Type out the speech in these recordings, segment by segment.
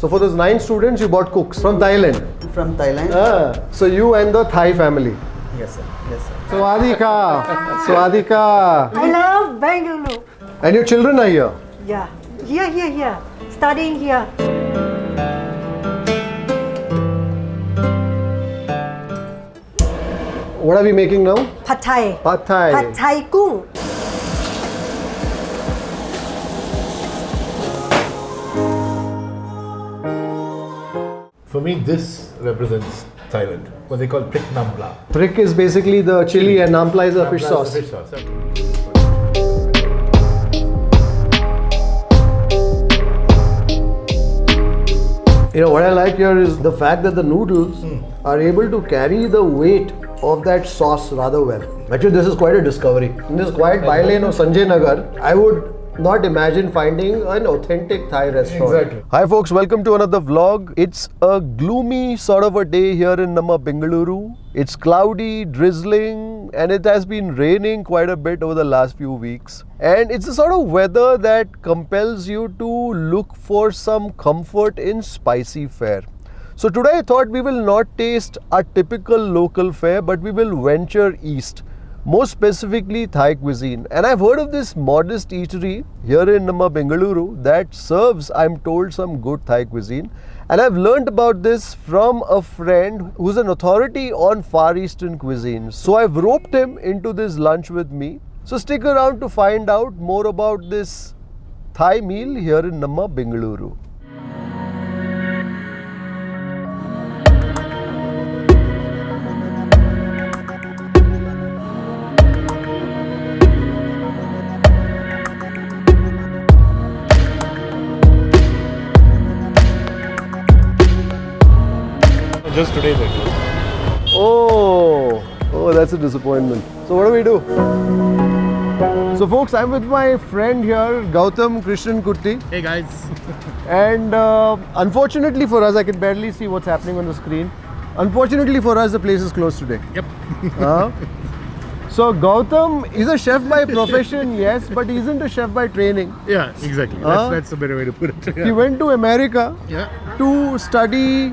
So for those 9 students, you bought cooks from Thailand. From Thailand. So you and the Thai family. Yes, sir. Yes, sir. Swadika. Swadika. I love Bengaluru. And your children are here. Yeah. Here. Studying here. What are we making now? Pad Thai. Pad Thai. Pad Thai gung. For me, this represents Thailand. What they call prik nampla. Prik is basically the chili and nampla is a fish Nampla is sauce. the fish sauce. You know, what I like here is the fact that the noodles are able to carry the weight of that sauce rather well. Actually, this is quite a discovery. In this quiet bylane of Sanjaynagar, I would not imagine finding an authentic Thai restaurant. Exactly. Hi folks, welcome to another vlog. It's a gloomy sort of a day here in Bengaluru. It's cloudy, drizzling, and it has been raining quite a bit over the last few weeks. And it's the sort of weather that compels you to look for some comfort in spicy fare. So today I thought we will not taste a typical local fare, but we will venture east. More specifically Thai cuisine. And I've heard of this modest eatery here in Bengaluru that serves, I'm told, some good Thai cuisine. And I've learned about this from a friend who's an authority on Far Eastern cuisine. So I've roped him into this lunch with me. So stick around to find out more about this Thai meal here in Bengaluru. Just today they closed. Oh, that's a disappointment. So what do we do? So folks, I'm with my friend here, Gautam Krishnankutty. Hey guys. And unfortunately for us, I can barely see what's happening on the screen. Unfortunately for us, the place is closed today. Yep. So Gautam is a chef by profession, yes, but he isn't a chef by training. Yeah, exactly. That's a better way to put it. He went to America to study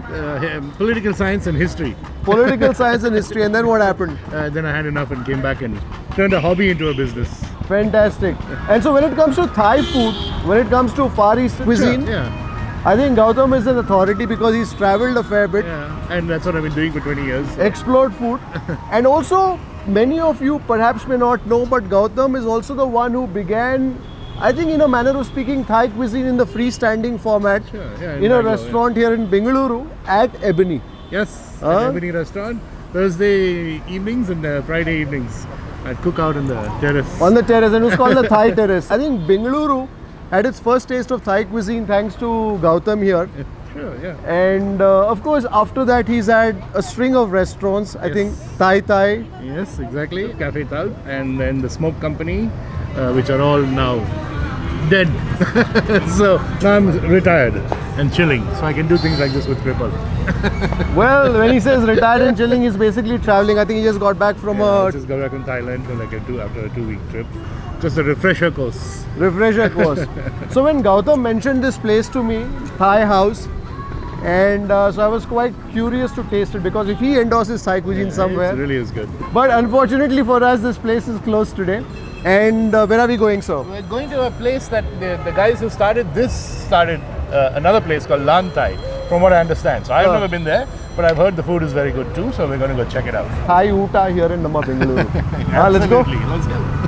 political science and history. political science and history, and then what happened? Then I had enough and came back and turned a hobby into a business. Fantastic. And so when it comes to Thai food, when it comes to Far East cuisine, I think Gautam is an authority because he's traveled a fair bit. Yeah, and that's what I've been doing for 20 years. Explored food. And also, many of you perhaps may not know, but Gautam is also the one who began, I think in a manner of speaking, Thai cuisine in the freestanding format in a restaurant here in Bengaluru at Ebony. Yes, an Ebony restaurant. Thursday evenings and Friday evenings. I'd cook out on the terrace. On the terrace, and it was called the Thai Terrace. I think Bengaluru had its first taste of Thai cuisine thanks to Gautam here. Sure, yeah. And of course, after that, he's had a string of restaurants. I think Thai. Yes, exactly. Cafe Talb, and then the Smoke Company, which are all now dead. So now I'm retired and chilling, so I can do things like this with Kripal. Well, when he says retired and chilling, he's basically traveling. I think he just got back from I just got back from Thailand for like after a 2-week trip. Just a refresher course. So when Gautam mentioned this place to me, Thai house, and so I was quite curious to taste it because if he endorses Thai cuisine somewhere, it really is good. But unfortunately for us, this place is closed today. And where are we going, sir? We're going to a place that the guys who started this started another place called LAN Thai, from what I understand. So I've never been there, but I've heard the food is very good too. So we're going to go check it out. Thai Uta here in Bengaluru. Let's go. Let's go.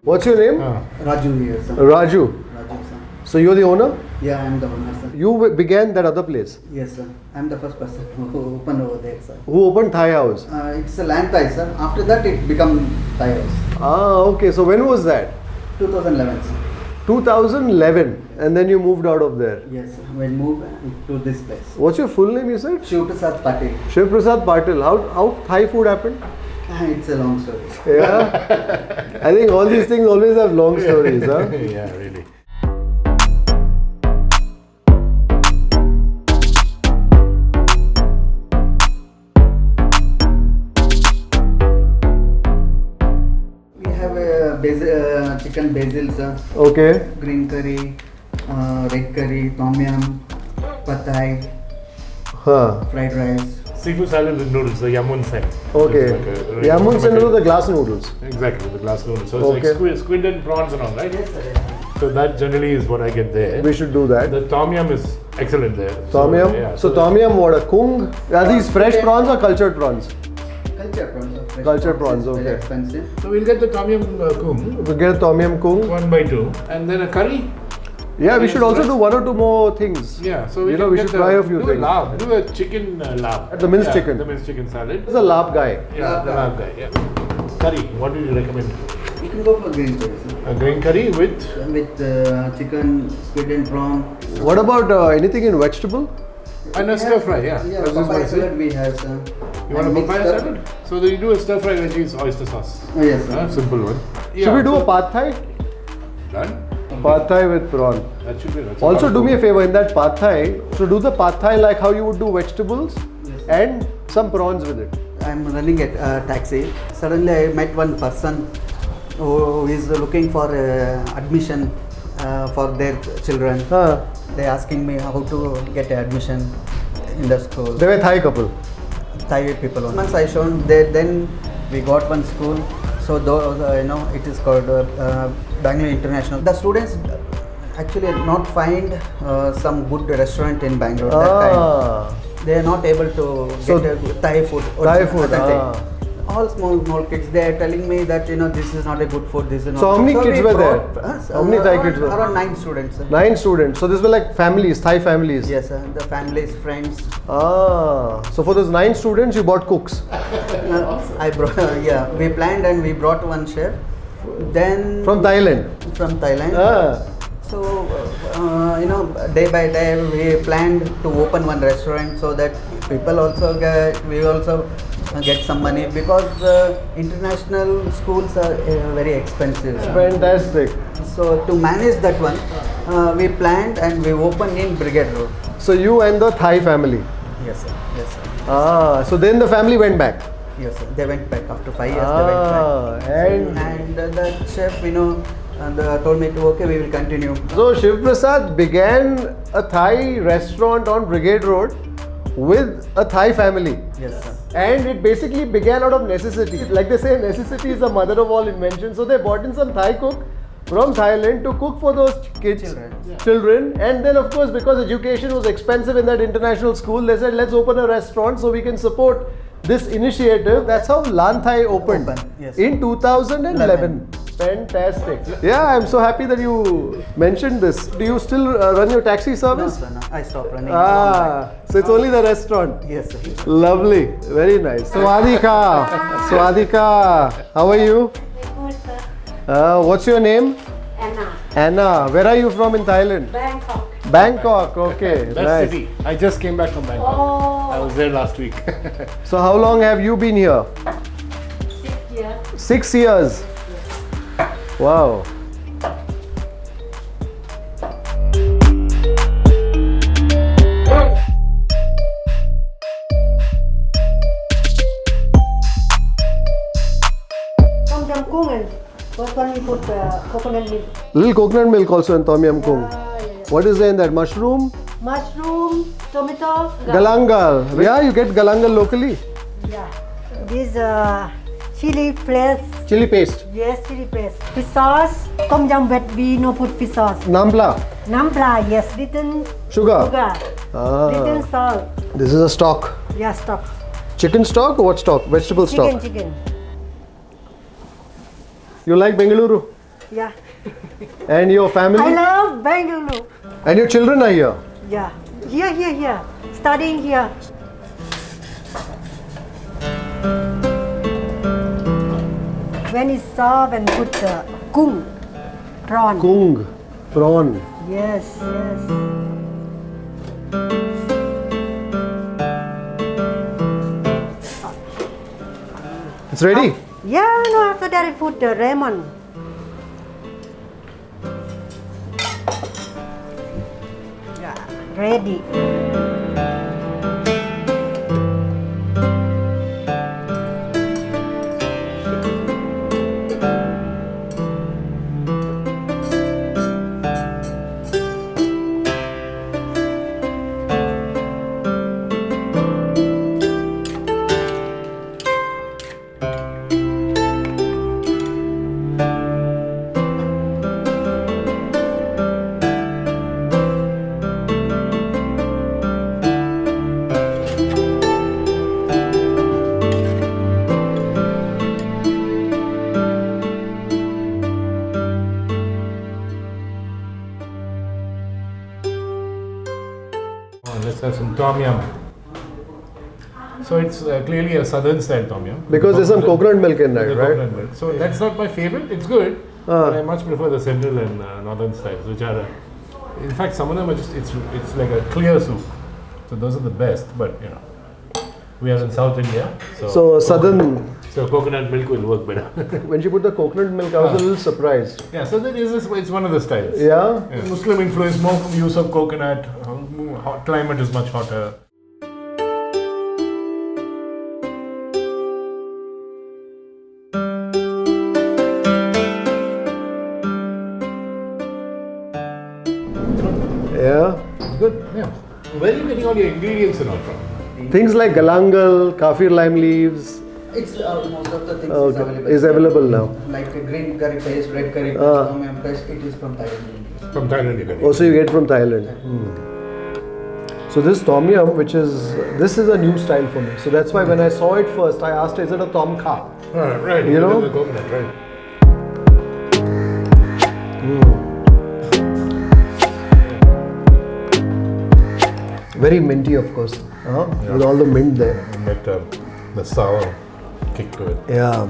What's your name? Raju here, sir. Raju. Raju, sir. So you're the owner? Yeah, I'm the owner, sir. You began that other place? Yes, sir. I'm the first person who opened over there, sir. Who opened Thai house? It's a LAN Thai, sir. After that, it became Thai house. Ah, okay. So when was that? 2011, sir. 2011. And then you moved out of there. Yes, sir. We moved to this place. What's your full name, you said? Shiv Prasad Patil. Shiv Prasad Patil. How Thai food happened? It's a long story. Yeah. I think all these things always have long stories, huh? Yeah, really. We have a basil, chicken basil, sir. Okay. Green curry, red curry, tom yum, pad thai, Huh. fried rice. Seafood salad with noodles, the yamun set. Okay. It's like a really Yamun automatic- noodles, the glass noodles. Exactly, the glass noodles. So it's Okay. like squid and prawns and all, right? Yes, sir. So that generally is what I get there. We should do that. The tom yum is excellent there. Tom yum. Yeah, So tom yum, what a kung? Are these fresh Okay. prawns or cultured prawns? Culture prawns. Sir. Fresh Culture prawns, is very okay. expensive. So we'll get the tom yum kung, We get tom yum kung. 1 by 2, and then a curry. Yeah, we Yes, should also right. do one or two more things. Yeah, so we You can know, we get should try a few do things. A laarb, do a chicken laarb. The minced Yeah, chicken. The minced chicken salad. He's a lab guy. Yeah, the laarb guy. Yeah. Curry. What do you recommend? You can go for green curry, sir. A green curry with. With chicken, squid and prawn. What about anything in vegetable? And a stir fry, yeah. Yeah, I was just papaya gonna say. salad we have, sir. You want a And mixed papaya up- salad? So you do a stir fry veggies oyster sauce. Oh, yes, sir. Simple one. Should we do a pad thai? Done. Pad thai with prawn. That should be. That's Also, a do me a lot favor in that pad thai. So do the pad thai like how you would do vegetables and some prawns with it. I'm running a taxi. Suddenly I met one person who is looking for admission for their children. Huh. They asking me how to get admission in the school. They were Thai couple. Thai people. Once I shown that, then we got one school. So those, it is called Bangalore International. The students actually not find some good restaurant in Bangalore that time. They are not able to So get Thai food. Thai food, That ah. time. All small kids. They are telling me that this is not a good food. This is not. So how many kids we were there? brought, How many Thai around- kids were? Around 9 students. Sir. 9 students. So these were like families, Thai families. Yes, sir. The families, friends. So for those 9 students, you bought cooks. I brought. Yeah, we planned and we brought one chef. Then From Thailand. From Thailand. Ah. So, day by day we planned to open one restaurant so that people also we also get some money because international schools are very expensive. Fantastic. So to manage that one, we planned and we opened in Brigade Road. So you and the Thai family. Yes, sir. Yes, sir. So then the family went back. Yes, sir. They went back after 5 years. They went back. And And the chef, told me to okay, we will continue. so Shiv Prasad began a Thai restaurant on Brigade Road with a Thai family. Yes, sir. And it basically began out of necessity. Like they say, necessity is the mother of all inventions. So they brought in some Thai cook from Thailand to cook for those kids, children. And then of course, because education was expensive in that international school, they said, let's open a restaurant so we can support this initiative. That's how LAN Thai opened yes. in 2011. Fantastic. Yeah, I'm so happy that you mentioned this. Do you still run your taxi No, service? sir, no. I stopped running. So it's only the restaurant. Yes, sir. Lovely, very nice. Swadika, Swadika, how are you? Good, sir. What's your name? Anna. Anna. Where are you from in Thailand? Bangkok. Bangkok. Okay, Best nice. city. I just came back from Bangkok. Oh. I was there last week. So how long have you been here? 6 years. 6 years. Wow. Tom yum kung and what one we put coconut milk. Little coconut milk also in Tom Yum Kung. What is there in that? Mushroom? Mushroom, tomato, Galangal. Yeah, you get galangal locally. Yeah. This chili paste. Chili paste. Yes, chili paste. Fish sauce. Tom yum wet we no put fish sauce. Nampla. Nampla, yes. Little Sugar. sugar. Little salt. This is a stock. Yeah, stock. Chicken stock or what stock? Vegetable stock. Chicken. You like Bengaluru? Yeah. And your family? I love Bengaluru. And your children are here? Yeah. Here. Studying here. When it's soft and put kung, prawn. Kung. Prawn. Yes. It's ready? Yeah, no, after that I put the lemon. Yeah, ready. Let's have some tom yum. So it's clearly a southern style tom yum. Because there's some coconut milk in that, The right? coconut milk. So that's not my favorite. It's good. But I much prefer the central and northern styles, which are, in fact, some of them are just it's like a clear soup. So those are the best. But you know, we are in South India, So southern, so coconut milk will work better. when she put the coconut milk, I was a little surprised. Yeah, so that is it's one of the styles. Yeah? Yeah. Muslim influence, more use of coconut. Hot climate is much hotter. Yeah. It's good. Yeah. Where are you getting all your ingredients and all from? Things like galangal, kaffir lime leaves, It's most of the things is available. is available now. Like a green curry paste, red curry paste, tom yum paste. It is from Thailand. From Thailand, you get it. Also, you get from Thailand. So this tom yum, this is a new style for me. So that's why when I saw it first, I asked, is it a tom kha? Right. You know? The coconut, right. Very minty, of course. With all the mint there. And that the sour kick to it. Yeah.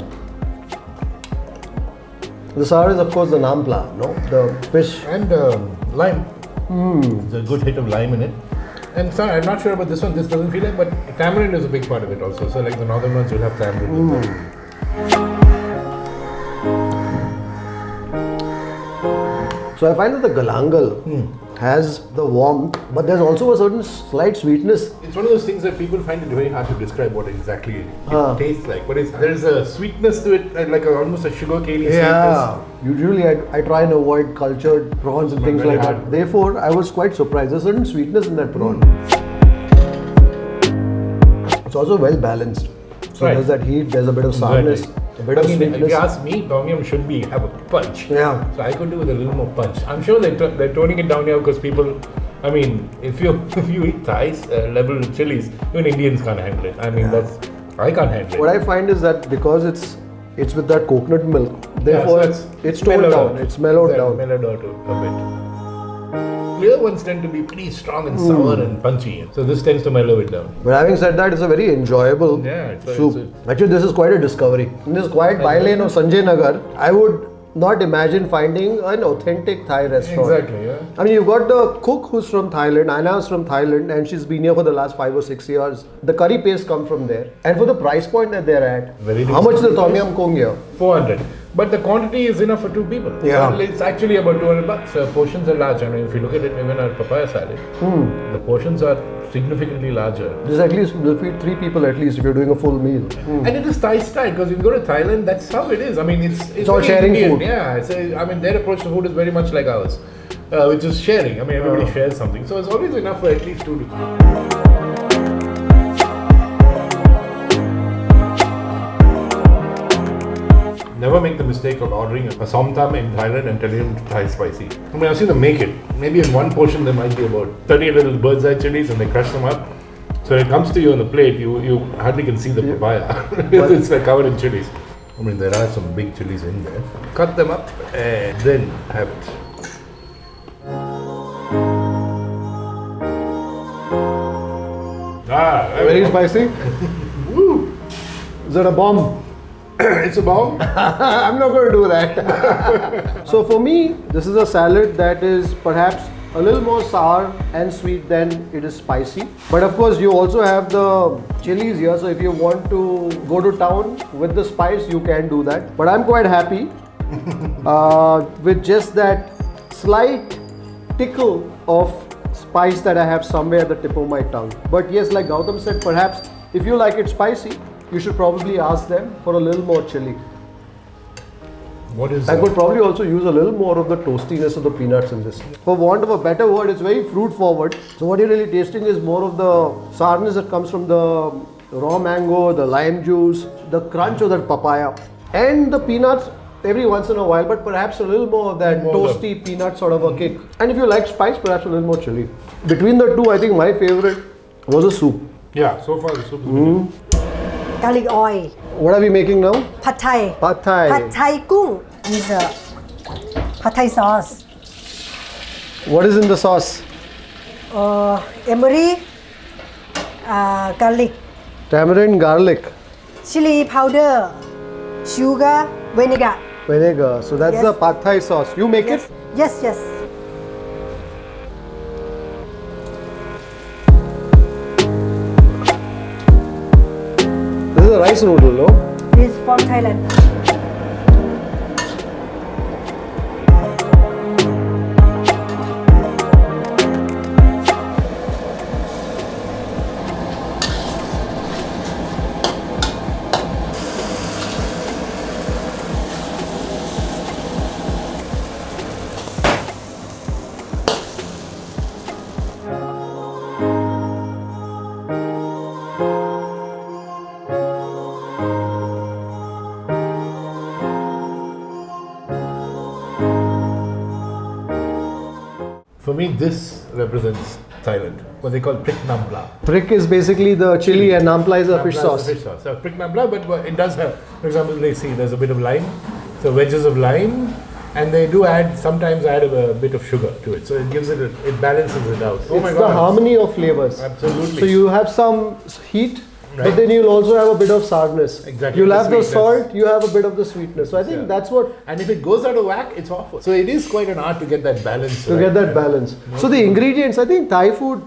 The sour is, of course, the nampla, no? The fish. And lime. There's a good hit of lime in it. And sorry, I'm not sure about this one. This doesn't feel like, but tamarind is a big part of it also. So like the northern ones will have tamarind in them. So I find that the galangal has the warmth, but there's also a certain slight sweetness. It's one of those things that people find it very hard to describe what exactly it tastes like. But there's a sweetness to it, and like almost a sugar cane Yeah. Usually I try and avoid cultured prawns and things very like hard. that. Therefore, I was quite surprised. There's a certain sweetness in that prawn. It's also well balanced. So Right. there's that heat, there's a bit of sourness, a bit of If sweetness. you ask me, tom yum should have a punch. Yeah. So I could do with a little more punch. I'm sure they're toning it down here because people. I mean, if you eat Thais level chilies, even Indians can't handle it. I mean, I can't handle it. What I find is that because it's with that coconut milk, therefore so it's toned mellowed down, out. it's mellowed down. Mellowed out a bit. Clear ones tend to be pretty strong and sour and punchy. So this tends to mellow it down. But having said that, it's a very enjoyable soup. Actually, this is quite a discovery. In this quiet bylane of Sanjaynagar, I would not imagine finding an authentic Thai restaurant. Exactly, yeah. I mean, you've got the cook who's from Thailand, Anna is from Thailand, and she's been here for the last 5 or 6 years. The curry paste come from there. And for the price point that they're at, Very how much is the reasonable tom yum kong here? 400. But the quantity is enough for 2 people. Yeah. So it's actually about 200 bucks. Portions are large. I mean, if you look at it, even our papaya salad, the portions are significantly larger. This at least will feed 3 people at least if you're doing a full meal. And it is Thai style because if you go to Thailand, that's how it is. I mean, it's all very sharing Indian. food. Yeah, I mean, their approach to food is very much like ours, which is sharing. I mean, everybody shares something. So it's always enough for at least 2 to 3. Never make the mistake of ordering a somtam in Thailand and telling them Thai spicy. I mean, I've seen them make it. Maybe in one portion there might be about 30 little bird's eye chilies and they crush them up. So when it comes to you on the plate, you hardly can see the papaya. It's like covered in chilies. I mean, there are some big chilies in there. Cut them up and then have it. Very spicy? Woo! Is it a bomb? It's a bomb. I'm not going to do that. So for me, this is a salad that is perhaps a little more sour and sweet than it is spicy. But of course, you also have the chilies here. So if you want to go to town with the spice, you can do that. But I'm quite happy with just that slight tickle of spice that I have somewhere at the tip of my tongue. But yes, like Gautam said, perhaps if you like it spicy, you should probably ask them for a little more chili. What is I could probably also use a little more of the toastiness of the peanuts in this. For want of a better word, it's very fruit forward. So what you're really tasting is more of the sourness that comes from the raw mango, the lime juice, the crunch of that papaya, and the peanuts every once in a while, but perhaps a little more of that toasty peanut sort of a kick. And if you like spice, perhaps a little more chili. Between the two, I think my favorite was a soup. Yeah, so far the soup is good. garlic oil, What are we making now? pad thai. Pad thai. Pad thai gung is a pad thai sauce. What is in the sauce? Emery, garlic, Tamarind, garlic, chili powder, sugar, vinegar. vinegar. So that's Yes. the pad thai sauce. You make it? Yes, yes. This is a rice noodle, no? This is from Thailand. For me, this represents Thailand. What they call prik nampla. Prik is basically the chili and nampla is a fish Nampla is sauce. a fish sauce. So prik nampla, but it does have, for example, they see there's a bit of lime, so wedges of lime, and they do sometimes add a bit of sugar to it. So it gives it, it balances it out. Oh my It's God. the harmony of flavors. Absolutely. So you have some heat, Right. but then you'll also have a bit of sourness. Exactly. You'll The have the sweetness. salt, you have a bit of the sweetness. So I think Yeah. that's what, And if it goes out of whack, it's awful. So it is quite an art to get that balance. to get that balance. So the ingredients, I think Thai food,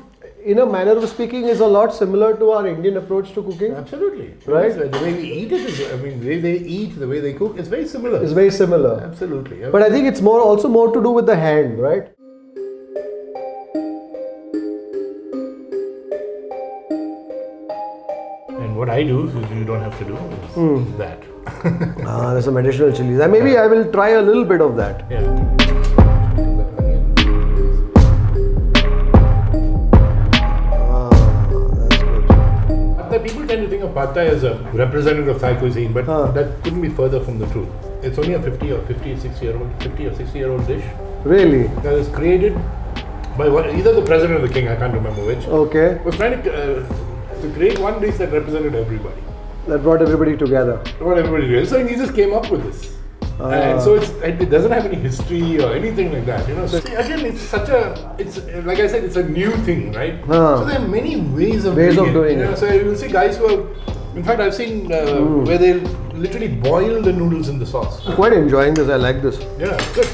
in a manner of speaking, is a lot similar to our Indian approach to cooking. Absolutely. Right. The way we eat it is, I mean, the way they eat, the way they cook, it's very similar. It's very similar. Absolutely. But I think it's also more to do with the hand, right? And what I do, which you don't have to do, is that. There's some additional chilies. And maybe I will try a little bit of that. Yeah. That's good. The people tend to think of pad thai as a representative of Thai cuisine, but that couldn't be further from the truth. It's only a 50 or 60-year-old dish Really? that is created by either the president or the king. I can't remember which. Okay. We're trying to create one dish that represented everybody. That brought everybody together. What everybody did. So he just came up with this. And so it doesn't have any history or anything like that, you know. So again, it's like I said, it's a new thing, right? So there are many ways of doing it. So you will see guys who are, in fact, I've seen where they literally boil the noodles in the sauce. I'm quite enjoying this. I like this. Yeah, good.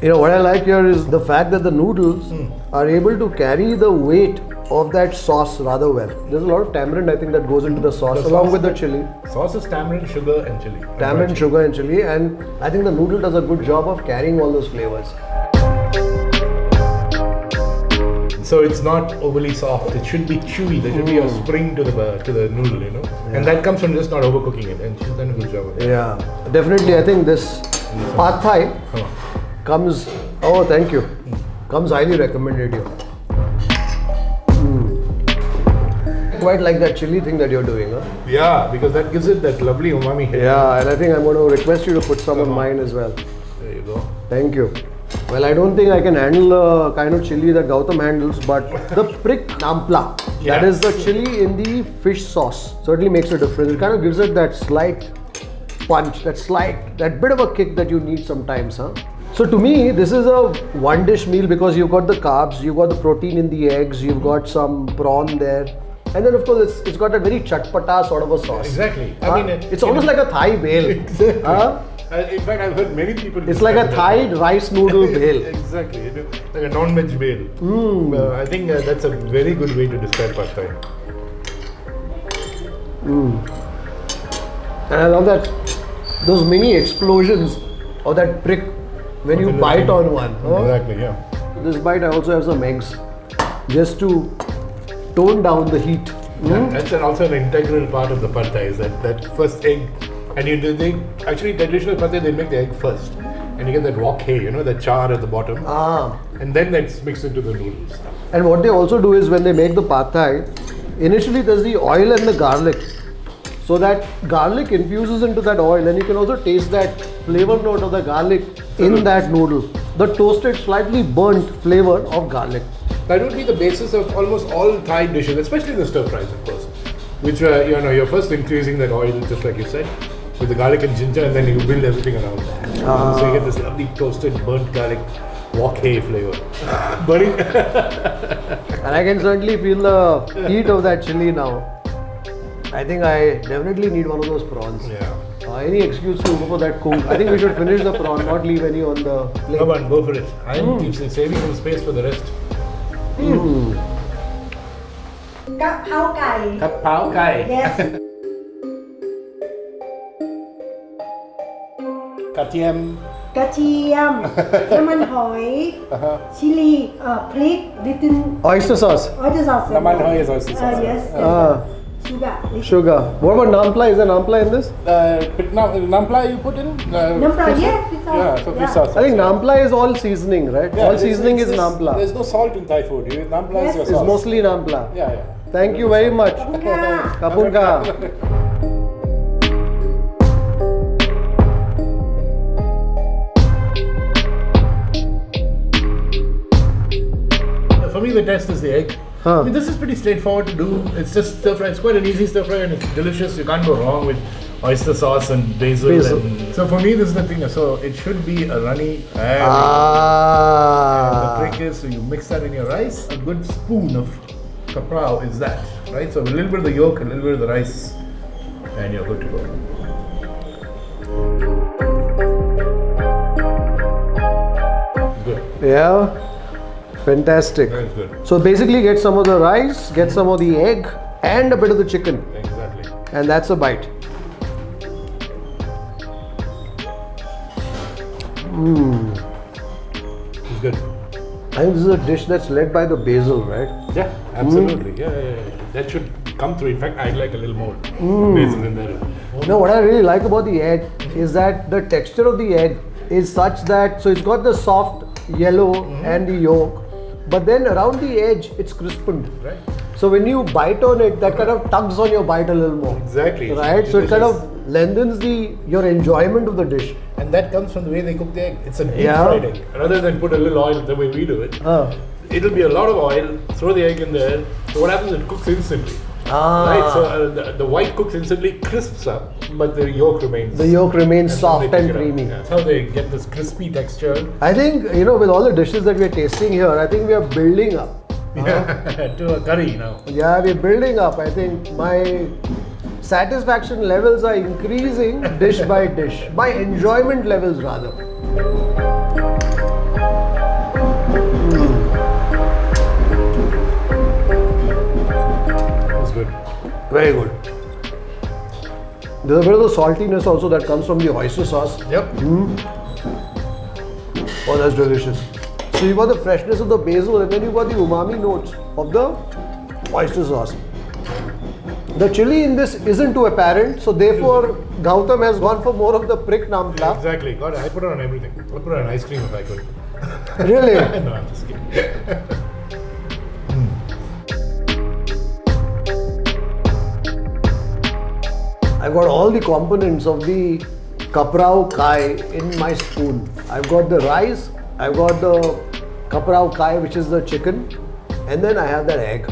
You know, what I like here is the fact that the noodles are able to carry the weight of that sauce rather well. There's a lot of tamarind, I think, that goes into the sauce along with the chili. Sauce is tamarind, sugar, and chili. Tamarind, sugar, and chili, and I think the noodle does a good job of carrying all those flavors. So it's not overly soft. It should be chewy. There should be a spring to the noodle, you know. And that comes from just not overcooking it. And she's done a good job of it. Yeah, definitely. I think this pad thai comes. Oh, thank you. Comes highly recommended here. Quite like that chili thing that you're doing, huh? Yeah, because that gives it that lovely umami hit. Yeah, and I think I'm going to request you to put some on mine as well. There you go. Thank you. Well, I don't think I can handle the kind of chili that Gautam handles, but the prik nampla, that is the chili in the fish sauce, certainly makes a difference. It kind of gives it that slight punch, that bit of a kick that you need sometimes, huh? So to me, this is a one dish meal because you've got the carbs, you've got the protein in the eggs, you've got some prawn there. And then of course it's got a very chatpata sort of a sauce. Exactly. I mean, it's almost like a Thai bale. Exactly. In fact, I've heard many people. It's like a Thai rice noodle bhel. Exactly, like a non-veg bhel. I think that's a very good way to describe pad thai. And I love that those mini explosions or that prick when you bite on one. Exactly, yeah. This bite I also have some eggs just to tone down the heat. That's also an integral part of the pad thai is that first egg. And they actually traditional pad thai they make the egg first. And you get that wok hay, the char at the bottom. And then that's mixed into the noodles. And what they also do is when they make the pad thai, initially there's the oil and the garlic. So that garlic infuses into that oil and you can also taste that flavor note of the garlic in that noodle. The toasted, slightly burnt flavor of garlic. That would be the basis of almost all Thai dishes, especially the stir fries, of course. Which you're first infusing that oil, just like you said, with the garlic and ginger, and then you build everything around that. So you get this lovely toasted, burnt garlic, wok hay flavor. Burning. And I can certainly feel the heat of that chili now. I think I definitely need one of those prawns. Yeah. Any excuse to go for that cook. I think we should finish the prawn, not leave any on the plate. Come on, go for it. I'm saving some space for the rest. Kaprow gai. Kaprow gai. Yes. Katiam. กระเทียม น้ำมันหอย ชิลลี่พริก little Oyster sauce. oyster sauce น้ำมันหอย is oyster sauce. Yes. Sugar. Sugar. What about nampla? Is there nampla in this? Nampla you put in? Nampla, fish yes, sauce? fish sauce. Yeah, so fish sauce. I think nampla is all seasoning, right? Yeah, All seasoning is there's nampla. There's no salt in Thai food. Nampla is your It's sauce. mostly nampla. Yeah. Thank you very much. Kapunka. For me, the test is the egg. I mean, this is pretty straightforward to do. It's just stir fry. It's quite an easy stir fry and it's delicious. You can't go wrong with oyster sauce and basil. And so for me, this is the thing. So it should be a runny. And the trick is, so you mix that in your rice. A good spoon of kaprow is that, right? So a little bit of the yolk, a little bit of the rice, and you're good to go. Good. Yeah. Fantastic. Very good. So basically get some of the rice, get some of the egg and a bit of the chicken. Exactly. And that's a bite. It's good. I think this is a dish that's led by the basil, right? Yeah, absolutely. Yeah. That should come through. In fact, I'd like a little more basil in there. You know what I really like about the egg is that the texture of the egg is such that, so it's got the soft yellow and the yolk, but then around the edge it's crispened. Right. So when you bite on it, that kind of tugs on your bite a little more. Exactly. Right? So it kind of lengthens your enjoyment of the dish. And that comes from the way they cook the egg. It's a deep Yeah. fried egg. Rather than put a little oil the way we do it, it'll be a lot of oil, throw the egg in there. So what happens, it cooks instantly. Right, so the white cooks instantly, crisps up, but the yolk remains. The yolk remains soft and creamy. That's how they get this crispy texture. I think, with all the dishes that we're tasting here, I think we are building up. To a curry now. Yeah, we're building up. I think my satisfaction levels are increasing dish by dish. My enjoyment levels rather. That's good. Very good. There's a bit of the saltiness also that comes from the oyster sauce. Yep. Oh, that's delicious. So you've got the freshness of the basil and then you've got the umami notes of the oyster sauce. The chili in this isn't too apparent, so therefore Gautam has gone for more of the prick nampla. Exactly. God, I put it on everything. I put it on ice cream if I could. Really? No, I'm just kidding. I've got all the components of the kaprow kai in my spoon. I've got the rice, I've got the kaprow kai, which is the chicken, and then I have that egg.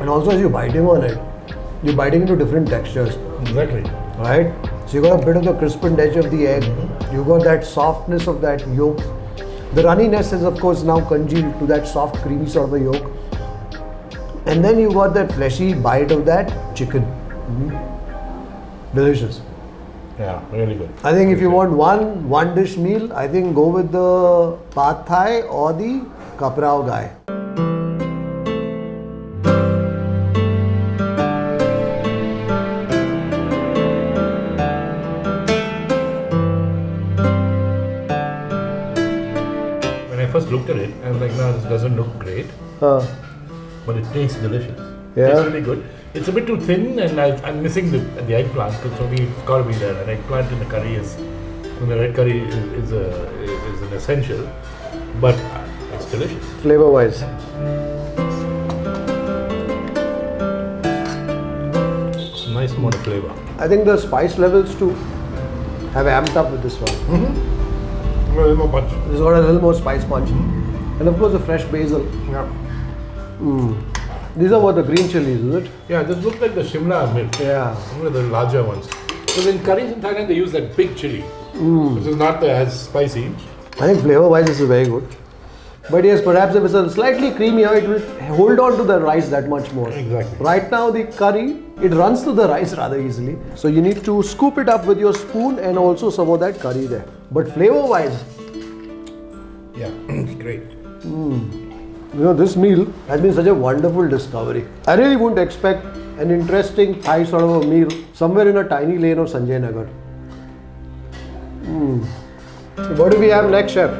And also as you're biting on it, you're biting into different textures. Exactly. Right? So you got a bit of the crispened edge of the egg, you got that softness of that yolk. The runniness is of course now congealed to that soft creamy sort of a yolk. And then you got that fleshy bite of that chicken. Delicious. Yeah, really good. I think if you want one dish meal, I think go with the pad thai or the kaprow guy. When I first looked at it, I was like, no, this doesn't look great, but it tastes delicious. Yeah. It's really good. It's a bit too thin, and I'm missing the eggplant, because for me it's got to be there. An eggplant in the curry in the red curry is an essential, but it's delicious. Flavor wise. It's a nice amount of flavor. I think the spice levels too have amped up with this one. A little more punch. This got a little more spice punch. And of course the fresh basil. Yeah. These are what, the green chilies, is it? Yeah, this looks like the Shimla mirch. Yeah. One of the larger ones. Because in curries in Thailand, they use that big chili, which is not as spicy. I think flavor wise this is very good. But yes, perhaps if it's a slightly creamier, it will hold on to the rice that much more. Exactly. Right now the curry, it runs to the rice rather easily. So you need to scoop it up with your spoon and also some of that curry there. But flavor wise, Yeah, it's great. you know, this meal has been such a wonderful discovery. I really wouldn't expect an interesting Thai sort of a meal somewhere in a tiny lane of Sanjaynagar. What do we have next, chef?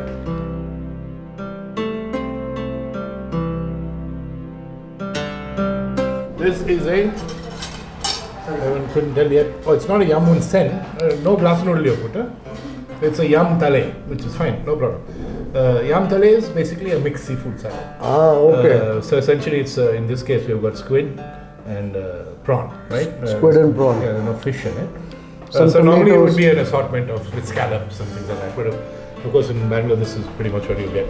This is a, I couldn't tell yet. Oh, it's not a yam sen. No glass noodle you put. Huh? It's a yam talay, which is fine, no problem. Yam talay is basically a mixed seafood salad. Ah, okay. So essentially, it's in this case we've got squid and prawn, right? Squid and prawn. Yeah, no fish in it. Some So normally it would tomatoes. be an assortment with scallops and things like that. But of course, in Bangalore, this is pretty much what you get.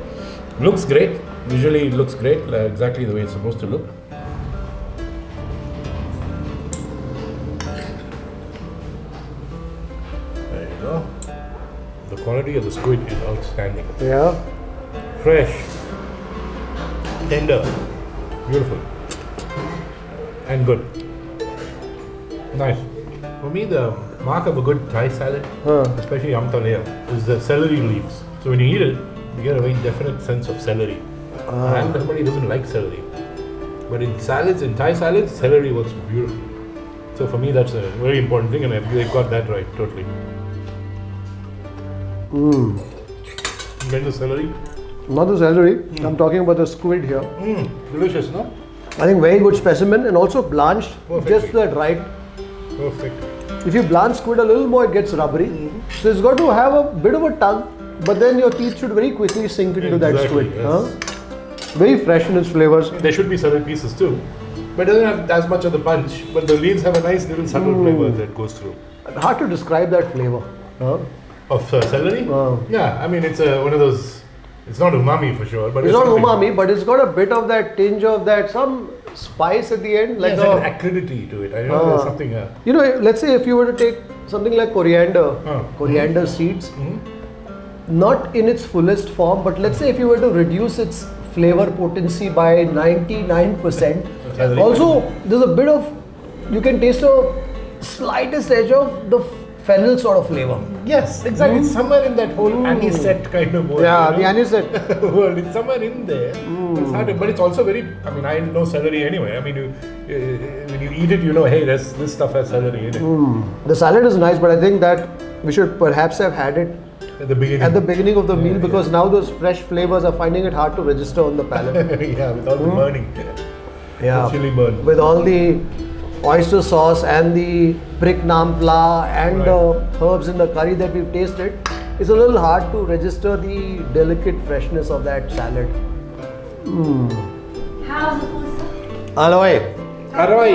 Looks great. Visually, it looks great. Exactly the way it's supposed to look. There you go. The quality of the squid is outstanding. Yeah. Fresh, tender, beautiful, and good. Nice. For me, the mark of a good Thai salad, especially yam talaya, is the celery leaves. So when you eat it, you get a very definite sense of celery. And somebody doesn't like celery. But in salads, in Thai salads, celery works beautifully. So for me, that's a very important thing, and they've got that right, totally. Get the celery? Not the celery. I'm talking about the squid here. Delicious, no? I think very good specimen and also blanched Perfectly. just that right. Perfect. If you blanch squid a little more, it gets rubbery. So it's got to have a bit of a tongue, but then your teeth should very quickly sink into that Exactly, squid. yes. Very fresh in its flavors. There should be celery pieces too, but it doesn't have as much of the punch. But the leaves have a nice little subtle flavor that goes through. Hard to describe that flavor. Of celery? Yeah, I mean it's one of those. It's not umami for sure, but It's not something- umami, but it's got a bit of that tinge of that some spice at the end, like There's an acridity to it. I know there's something. you know, let's say if you were to take something like coriander seeds, not in its fullest form, but let's say if you were to reduce its flavor potency by 99%, Okay. also there's a bit of, you can taste a slightest edge of the fennel sort of flavor. Yes, exactly. It's somewhere in that whole anisette kind of world. Yeah, you the know? anisette. world. It's somewhere in there. It's hard to, but it's also very. I mean, I know celery anyway. I mean, when you eat it, you know, hey, this stuff has celery in it. The salad is nice, but I think that we should perhaps have had it At the beginning. at the beginning of the meal because now those fresh flavors are finding it hard to register on the palate. yeah, with all the burning. Yeah, The chili burn. with all the oyster sauce and the prick nampla and the herbs in the curry that we've tasted, it's a little hard to register the delicate freshness of that salad. How's the food, sir? Aloy. Aroy.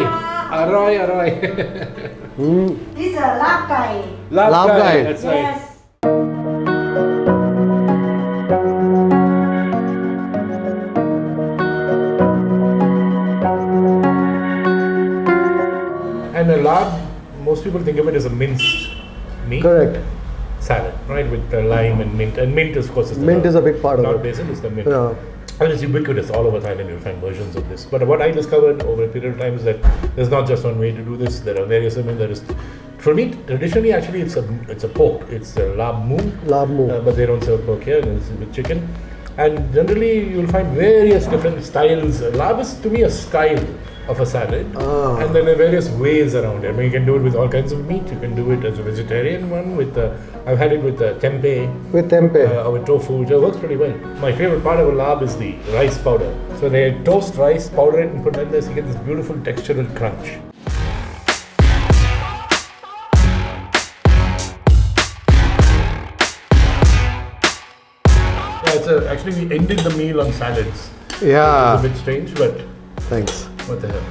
This is a laarb gai. Laarb gai. That's right. Yes. And a laarb, most people think of it as a minced meat. Correct. Salad, right, with lime and mint. And mint, of course, is the Mint is a big part of not it. basil, it's the mint. Yeah. And it's ubiquitous all over Thailand. You'll find versions of this. But what I discovered over a period of time is that there's not just one way to do this. There are various. I mean, there is For me, traditionally, actually, it's a pork. It's a laarb moo. Laarb moo. But they don't serve pork here. It's with chicken. And generally, you'll find various different styles. Laarb is, to me, a style of a salad. And then there are various ways around it. I mean, you can do it with all kinds of meat. You can do it as a vegetarian one. I've had it with tempeh. With tempeh. Or with tofu, which works pretty well. My favorite part of a laarb is the rice powder. So they toast rice, powder it, and put it in there, so you get this beautiful textural crunch. Actually, we ended the meal on salads. Yeah. It's a bit strange, but Thanks. what the hell.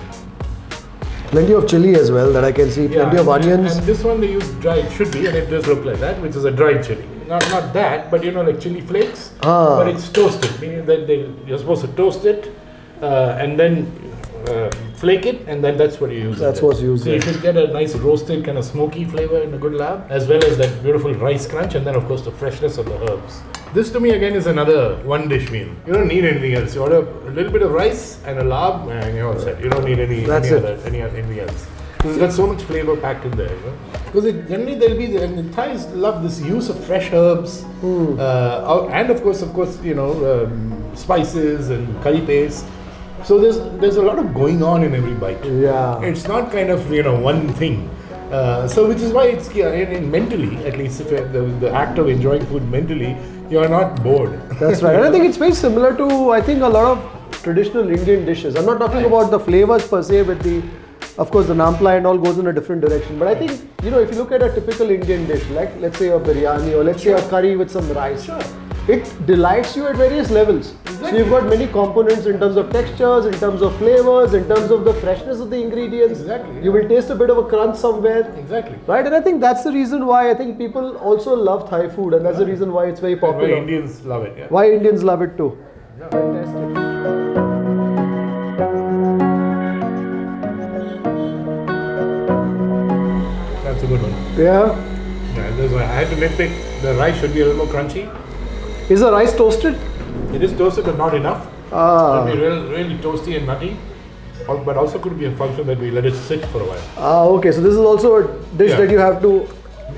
Plenty of chili as well that I can see. Plenty of onions. And this one they use dried, should be, and it does look like that, which is a dried chili. Not that, but like chili flakes. But it's toasted, meaning that you're supposed to toast it and then flake it, and then that's what you use. That's what's used. So you should get a nice roasted kind of smoky flavor in a good laarb, as well as that beautiful rice crunch, and then of course the freshness of the herbs. This to me again is another one dish meal. You don't need anything else. You order a little bit of rice and a laarb, and you're all set. You don't need anything else. It's got so much flavor packed in there, Because generally there'll be, and the Thais love this use of fresh herbs, and of course, spices and curry paste. So there's a lot of going on in every bite. Yeah. It's not kind of one thing. So which is why it's mentally, at least if the act of enjoying food mentally, you are not bored. That's right. And I think it's very similar to, a lot of traditional Indian dishes. I'm not talking about the flavors per se, with of course the nampla and all goes in a different direction. But I think, if you look at a typical Indian dish, like let's say a biryani or let's say a curry with some rice, it delights you at various levels. Exactly. So you've got many components in terms of textures, in terms of flavors, in terms of the freshness of the ingredients. Exactly. You will taste a bit of a crunch somewhere. Exactly. Right? And I think that's the reason why I think people also love Thai food, and that's the reason why it's very popular. Why Indians love it. Yeah. Why Indians love it too. Yeah. Fantastic. That's a good one. Yeah. I had to nitpick. The rice should be a little more crunchy. Is the rice toasted? It is toasted, but not enough. It should be really toasty and nutty. But also could be a function that we let it sit for a while. Okay. So this is also a dish that you have to.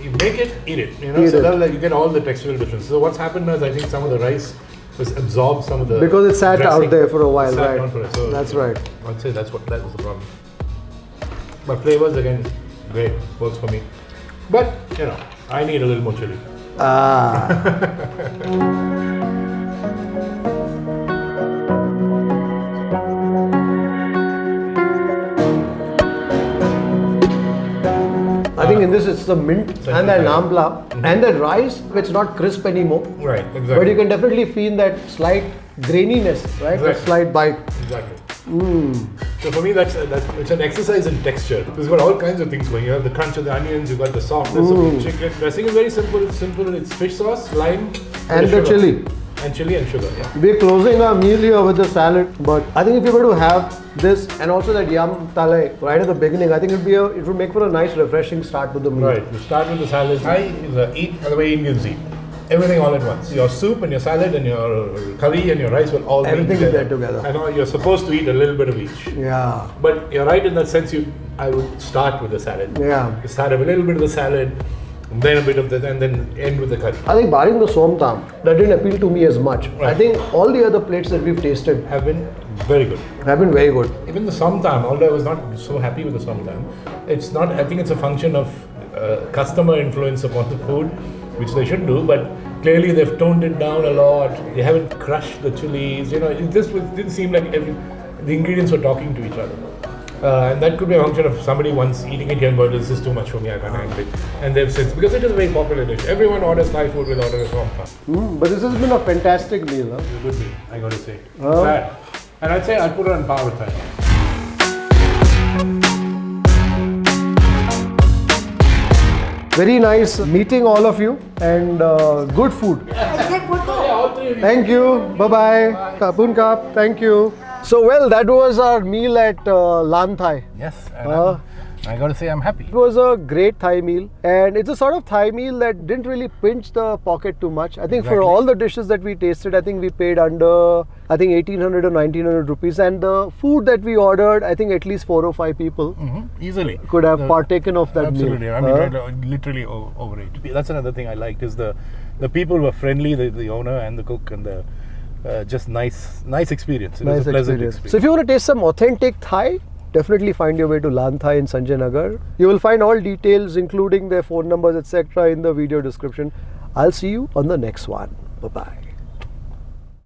You make it, eat it. You get all the textural difference. So what's happened is I think some of the rice has absorbed some of the because it sat dressing. out there for a while, Sat right? down for it. So that's right. I'd say that was the problem. But flavors again, great, works for me. But I need a little more chili. I think in this it's the mint and that nampla and the rice, it's not crisp anymore. Right, exactly. But you can definitely feel that slight graininess, right? Exactly. That slight bite. Exactly. So for me, that's it's an exercise in texture. It's got all kinds of things going. You have the crunch of the onions, you got the softness of the chicken. Dressing is very simple. It's simple. It's fish sauce, lime, And the chili. And chili and sugar. Yeah. We're closing our meal here with the salad, but I think if you were to have this and also that yam talay right at the beginning, I think it would make for a nice, refreshing start to the meal. Right. You start with the salad. I eat the way Indians eat. Everything all at once. Your soup and your salad and your curry and your rice will all be Everything is there together. I know you're supposed to eat a little bit of each. Yeah. But you're right in that sense. I would start with the salad. Yeah. You start with a little bit of the salad, then a bit of that, and then end with the curry. I think barring the somtam, that didn't appeal to me as much. Right. I think all the other plates that we've tasted Have been very good. have been very good. Even the somtam, although I was not so happy with the somtam, it's not. I think it's a function of customer influence upon the food, which they should do. But clearly they've toned it down a lot. They haven't crushed the chilies. It just didn't seem like the ingredients were talking to each other. And that could be a function of somebody once eating it here and going, this is too much for me, I can't handle it. And they've since, because it is a very popular dish. Everyone orders Thai food will order a somtam. But this has been a fantastic meal. Huh? It's a good meal, I got to say. Sad. And I'd say I'd put it on par with Thai. Very nice meeting all of you and good food. Thank you. Bye-bye. Kapun Kap. Thank you. So, well, that was our meal at LAN Thai. Yes. And I got to say, I'm happy. It was a great Thai meal, and it's a sort of Thai meal that didn't really pinch the pocket too much. I think for Exactly. all the dishes that we tasted, I think we paid under, 1800 or 1900 rupees, and the food that we ordered, I think at least 4 or 5 people Easily. could have partaken of that Absolutely. meal. I mean, literally over it. That's another thing I liked is the people were friendly, the owner and the cook, and the just nice experience. It was a pleasant experience. So if you want to taste some authentic Thai, definitely find your way to LAN Thai in Sanjaynagar. You will find all details, including their phone numbers, etc., in the video description. I'll see you on the next one. Bye-bye.